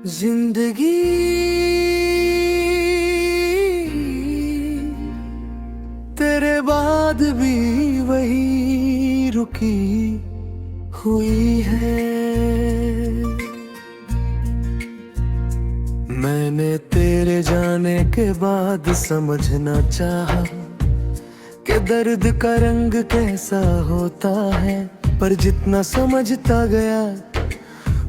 जिंदगी तेरे बाद भी वही रुकी हुई है। मैंने तेरे जाने के बाद समझना चाहा कि दर्द का रंग कैसा होता है, पर जितना समझता गया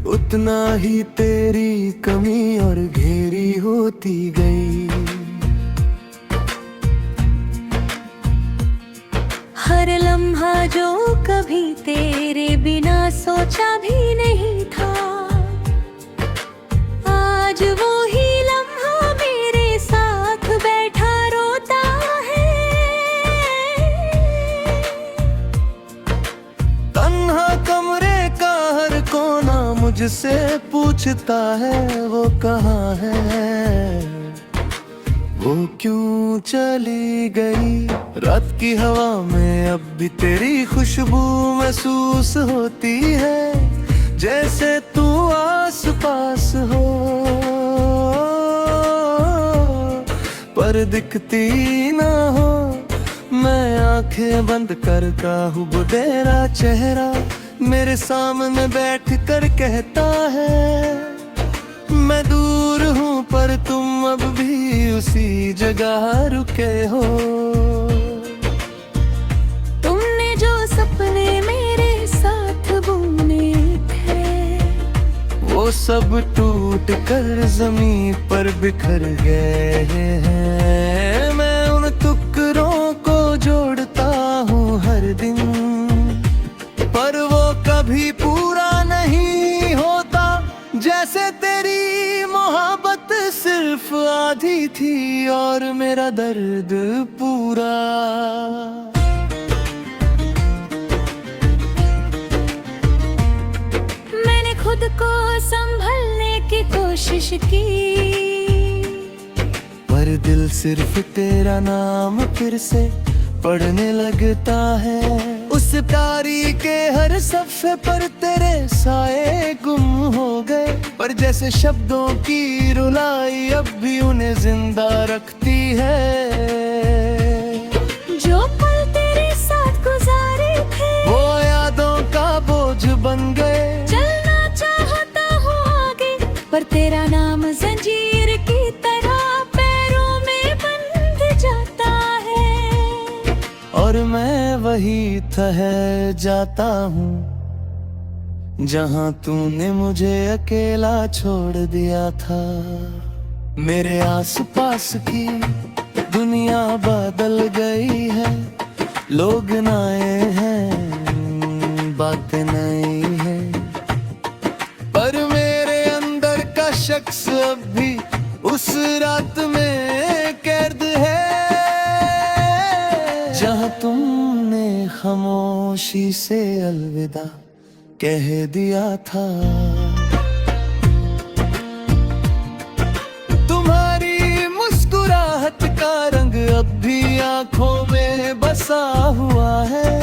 उतना ही तेरी कमी और घेरी होती गई। हर लम्हा जो कभी तेरे बिना सोचा भी नहीं था, आज वो ही लम्हा मेरे साथ बैठा रोता है। तन्हा कमरे का हर कोना मुझसे पूछता है वो कहाँ है, वो क्यों चली गई। रात की हवा में अब भी तेरी खुशबू महसूस होती है, जैसे तू आस पास हो पर दिखती ना हो। मैं आंखें बंद कर हूँ तेरा चेहरा मेरे सामने बैठ कर कहता है, मैं दूर हूँ पर तुम अब भी उसी जगह रुके हो। तुमने जो सपने मेरे साथ बुने थे, वो सब टूट कर जमीन पर बिखर गए हैं। मैं उन टुकड़ों को जोड़ता हूँ हर दिन, पर वो कभी पूरा नहीं होता। जैसे तेरी मोहब्बत सिर्फ आधी थी और मेरा दर्द पूरा। मैंने खुद को संभलने की कोशिश की, पर दिल सिर्फ तेरा नाम फिर से पढ़ने लगता है। उस तारी के हर सफ़े पर तेरे साए गुम हो गए, पर जैसे शब्दों की रुलाई अब भी उन्हें जिंदा रखती है। जो पल तेरे साथ गुजारे थे, वो यादों का बोझ बन गए। चलना चाहता हूँ आगे, पर तेरा नाम जंजीर की तरह पैरों में बंध जाता है। और मैं वही ठहर जाता हूँ जहाँ तूने मुझे अकेला छोड़ दिया था। मेरे आसपास की दुनिया बदल गई है, लोग नए हैं, बातें नई हैं, पर मेरे अंदर का शख्स अब भी उस रात में कैद है जहाँ तुमने खामोशी से अलविदा कह दिया था। तुम्हारी मुस्कुराहट का रंग अब भी आंखों में बसा हुआ है,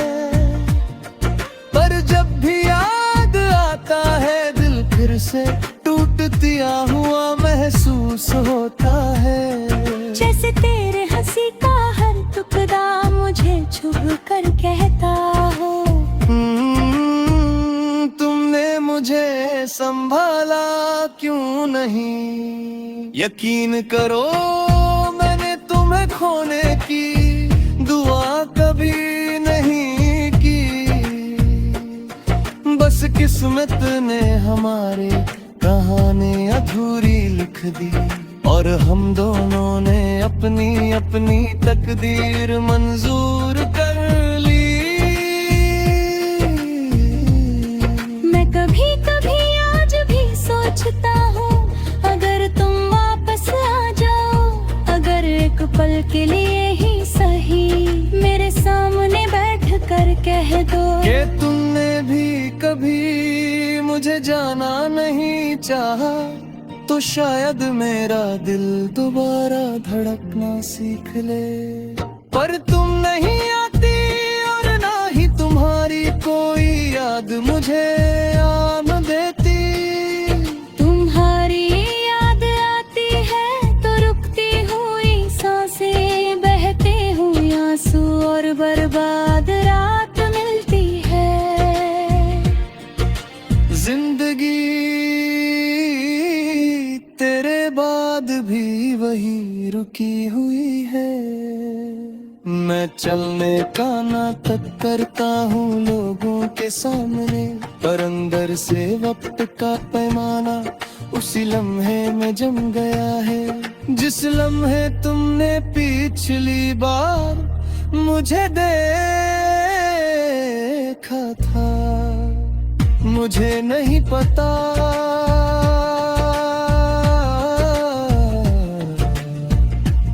पर जब भी याद आता है दिल फिर से टूटता हुआ महसूस होता है। जैसे तेरे हंसी का हर टुकड़ा मुझे छुप कर कहता हो, तुमने मुझे संभाला क्यों नहीं। यकीन करो मैंने तुम्हें खोने की दुआ कभी नहीं की, बस किस्मत ने हमारे कहानी अधूरी लिख दी और हम दोनों ने अपनी अपनी तकदीर मंजूर कर ली। मैं कभी कभी आज भी सोचता हूँ, अगर तुम वापस आ जाओ, अगर एक पल के लिए ही सही मेरे सामने बैठ कर कह दो कि तुमने भी कभी मुझे जाना नहीं चाहा, तो शायद मेरा दिल दोबारा धड़कना सीख ले। पर तुम नहीं आती और ना ही तुम्हारी कोई याद मुझे आन देती। तुम्हारी चलने का नाटक करता हूँ लोगों के सामने, पर अंदर से वक्त का पैमाना उसी लम्हे में जम गया है। जिस लम्हे तुमने पिछली बार मुझे देखा था, मुझे नहीं पता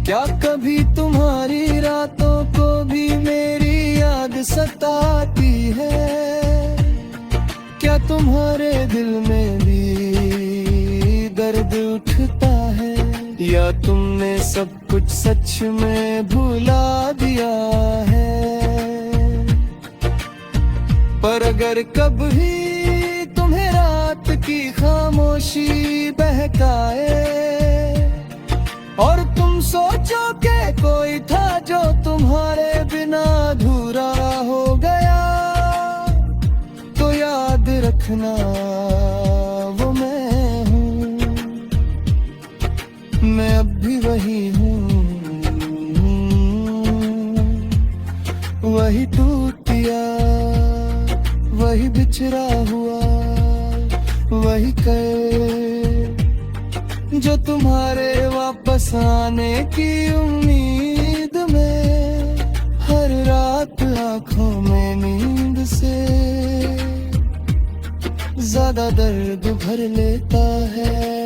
क्या कभी तुम्हारी रातों को भी मेरी याद सताती है, क्या तुम्हारे दिल में भी दर्द उठता है, या तुमने सब कुछ सच में भुला दिया है। पर अगर कभी तुम्हें रात की खामोशी बहकाए और तुम सोचो कि कोई था जो तुम्हारे बिना अधूरा हो गया, तो याद रखना वो मैं हूँ, मैं अब भी वही हूँ, वही टूटिया, वही बिछड़ा हुआ, वही जो तुम्हारे वापस आने की उम्मीद में हर रात आंखों में नींद से ज्यादा दर्द भर लेता है।